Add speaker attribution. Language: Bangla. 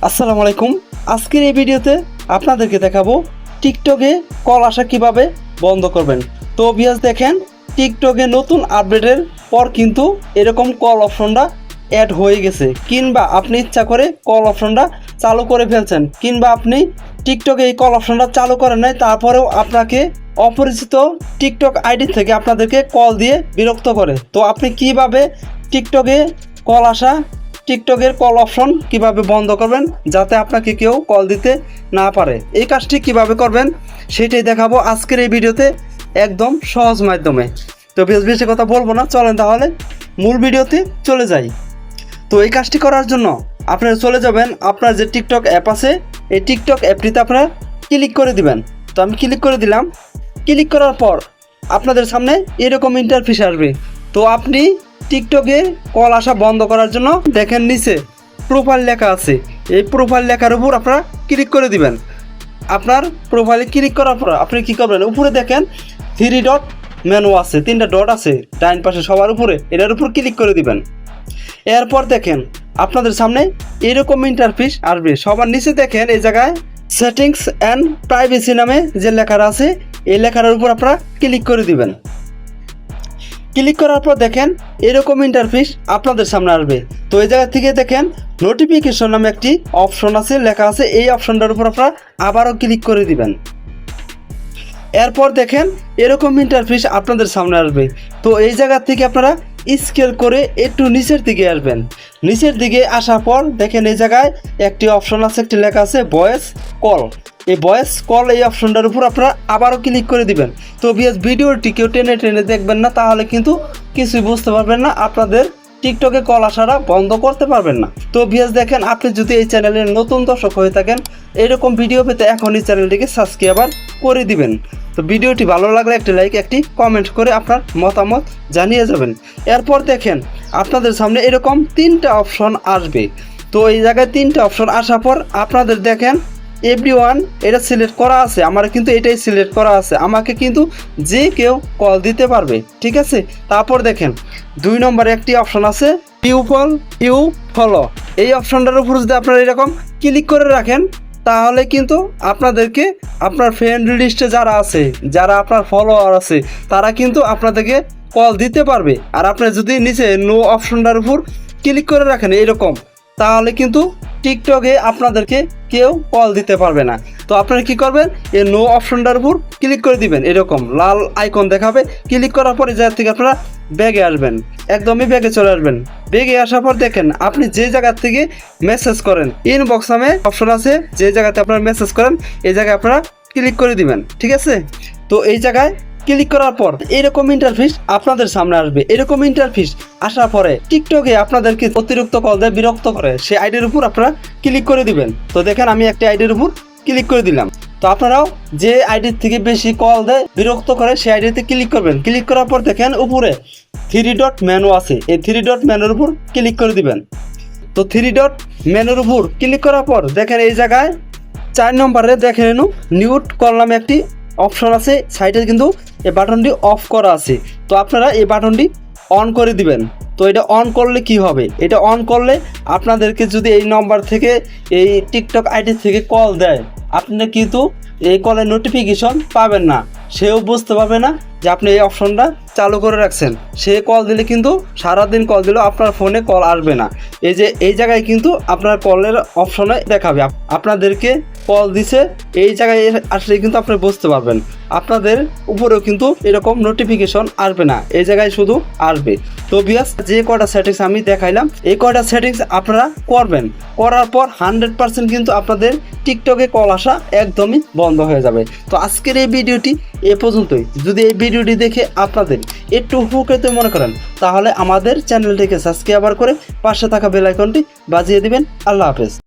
Speaker 1: আসসালামু আলাইকুম। আজকের এই ভিডিওতে আপনাদেরকে দেখাবো টিকটকে কল আসা কিভাবে বন্ধ করবেন। তো ভিউয়ার্স দেখেন, টিকটকে নতুন আপডেটের পর কিন্তু এরকম কল অপশনটা অ্যাড হয়ে গেছে, কিংবা আপনি ইচ্ছা করে কল অপশনটা চালু করে ফেলছেন, কিংবা আপনি টিকটকে এই কল অপশনটা চালু করেন নাই, তারপরেও আপনাকে অপরিচিত টিকটক আইডি থেকে আপনাদেরকে কল দিয়ে বিরক্ত করে। তো আপনি কিভাবে টিকটকে কল আসা টিকটকের কল অপশন কিভাবে বন্ধ করবেন যাতে আপনাকে কেউ কল দিতে না পারে, এই কাজটি কিভাবে করবেন সেটাই দেখাবো আজকের এই ভিডিওতে একদম সহজ মাধ্যমে। তো বেশি কথা বলবো না, চলেন তাহলে মূল ভিডিওতে চলে যাই। তো এই কাজটি করার জন্য আপনারা চলে যাবেন আপনার যে টিকটক অ্যাপ আছে, এই টিকটক অ্যাপটিতে আপনারা ক্লিক করে দিবেন। তো আমি ক্লিক করে দিলাম। ক্লিক করার পর আপনাদের সামনে এরকম ইন্টারফেস আসবে। তো আপনি টিকটকে কল আসা বন্ধ করার জন্য দেখেন নিচে প্রোফাইল লেখা আছে, এই প্রোফাইল লেখার উপর আপনারা ক্লিক করে দিবেন। আপনার প্রোফাইলে ক্লিক করার পর আপনি কী করবেন, উপরে দেখেন 3 ডট মেনু আছে, 3টা ডট আছে ডাইন পাশে সবার উপরে, এটার উপর ক্লিক করে দিবেন। এরপর দেখেন আপনাদের সামনে এরকম ইন্টারফেস আসবে। সবার নিচে দেখেন এই জায়গায় সেটিংস অ্যান্ড প্রাইভেসি নামে যে লেখাটা আছে, এই লেখার উপর আপনারা ক্লিক করে দিবেন। ক্লিক করার পর দেখেন এরকম ইন্টারফেস আপনাদের সামনে আসবে। তো এই জায়গা থেকে দেখেন নোটিফিকেশন নামে একটি অপশন আছে, লেখা আছে, এই অপশনটার উপর আপনারা আবারও ক্লিক করে দিবেন। এরপর দেখেন এরকম ইন্টারফেস আপনাদের সামনে আসবে। তো এই জায়গা থেকে আপনারা স্কেল করে একটু নিচের দিকে আসবেন। নিচের দিকে আসার পর দেখেন এই জায়গায় একটি অপশন আছে, একটি লেখা আছে ভয়েস কল। এই ভয়েস কল এই অপশনটার উপর আপনারা আবারও ক্লিক করে দিবেন। তো ভিডিওটি কেউ টেনে টেনে দেখবেন না, তাহলে কিন্তু কিছুই বুঝতে পারবেন না, আপনাদের টিকটকে কল আসাটা বন্ধ করতে পারবেন না। তো দেখেন, আপনি যদি এই চ্যানেলের নতুন দর্শক হয়ে থাকেন, এরকম ভিডিও পেতে এখনই চ্যানেলটিকে সাবস্ক্রাইব করে দিবেন। তো ভিডিওটি ভালো লাগলে একটি লাইক, একটি কমেন্ট করে আপনার মতামত জানিয়ে যাবেন। এরপর দেখেন আপনাদের সামনে এরকম 3টা অপশন আসবে। তো এই জায়গায় 3টা অপশন আসার পর আপনাদের দেখেন এভরিওয়ান এটা সিলেক্ট করা আছে, আমার কিন্তু এটাই সিলেক্ট করা আছে, আমাকে কিন্তু যে কেউ কল দিতে পারবে, ঠিক আছে। তারপর দেখেন 2 নম্বরে একটি অপশন আছে পিপল ইউ ফলো। এই অপশনটার উপর যদি আপনারা এরকম ক্লিক করে রাখেন, তাহলে কিন্তু আপনাদেরকে আপনার ফ্রেন্ড লিস্টে যারা আছে, যারা আপনার ফলোয়ার আছে, তারা কিন্তু আপনাদেরকে কল দিতে পারবে। আর আপনি যদি নিচে নো অপশনটার উপর ক্লিক করে রাখেন এরকম, তাহলে কিন্তু টিকটকে আপনাদেরকে কেউ কল দিতে পারবে না। তো আপনারা কি করবেন, এই নো অপশনটার উপর ক্লিক করে দিবেন, এরকম লাল আইকন দেখাবে। ক্লিক করার পরে জায়গা থেকে আপনারা ব্যাগে আসবেন, একদমই ব্যাগে চলে আসবেন। ব্যাগে আসার পর দেখেন আপনি যে জায়গা থেকে মেসেজ করেন, ইনবক্স নামে অপশন আছে, যে জায়গাতে আপনারা মেসেজ করেন এই জায়গায় আপনারা ক্লিক করে দিবেন, ঠিক আছে। তো এই জায়গায় ক্লিক করার পর এরকম ইন্টারফেস আপনাদের সামনে আসবে। এরকম ইন্টারফেস আসার পরে টিকটকে আপনাদেরকে অতিরিক্ত কল দেয়, বিরক্ত করে, সেই আইডির উপর আপনারা ক্লিক করে দিবেন। তো দেখেন আমি একটি আইডির উপর ক্লিক করে দিলাম। তো আপনারাও যে আইডির থেকে বেশি কল দেয়, বিরক্ত করে, সেই আইডিতে ক্লিক করবেন। ক্লিক করার পর দেখেন উপরে 3 ডট মেনু আছে, এই 3 ডট মেনুর উপর ক্লিক করে দিবেন। তো 3 ডট মেনুর উপর ক্লিক করার পর দেখেন এই জায়গায় 4 নম্বরে দেখেন মিউট কল নামে একটি অপশন আছে, সাইডে কিন্তু এই বাটনটি অফ করা আছে। তো আপনারা এই বাটনটি অন করে দিবেন। তো এটা অন করলে কি হবে, এটা অন করলে আপনাদেরকে যদি এই নম্বর থেকে, এই টিকটক আইডি থেকে কল দেয়, আপনি কিন্তু এই কলের নোটিফিকেশন পাবেন না, সেও বুঝতে পারবে না যে আপনি এই অপশনটা চালু করে রাখছেন। সে কল দিলে কিন্তু সারাদিন কল দিলেও আপনার ফোনে কল আসবে না। এই যে এই জায়গায় কিন্তু আপনার কলের অপশনে দেখাবে আপনাদেরকে কল দিছে, এই জায়গায় আসলে কিন্তু আপনি বুঝতে পারবেন। আপনাদের উপরেও কিন্তু এরকম নোটিফিকেশন আসবে না, এই জায়গায় শুধু আসবে। তো ভিউয়ার্স, যে কয়টা সেটিংস আমি দেখাইলাম, এই কয়টা সেটিংস আপনারা করবেন, করার পর 100% কিন্তু আপনাদের টিকটকে কল আসা একদমই বন্ধ হয়ে যাবে। তো আজকের এই ভিডিওটি এ পর্যন্তই। যদি এই ভিডিওটি দেখে আপনাদের একটু উপকৃত মনে করেন, তাহলে আমাদের চ্যানেলটিকে সাবস্ক্রাইব করে পাশে থাকা বেল আইকনটি বাজিয়ে দিবেন। আল্লাহ হাফেজ।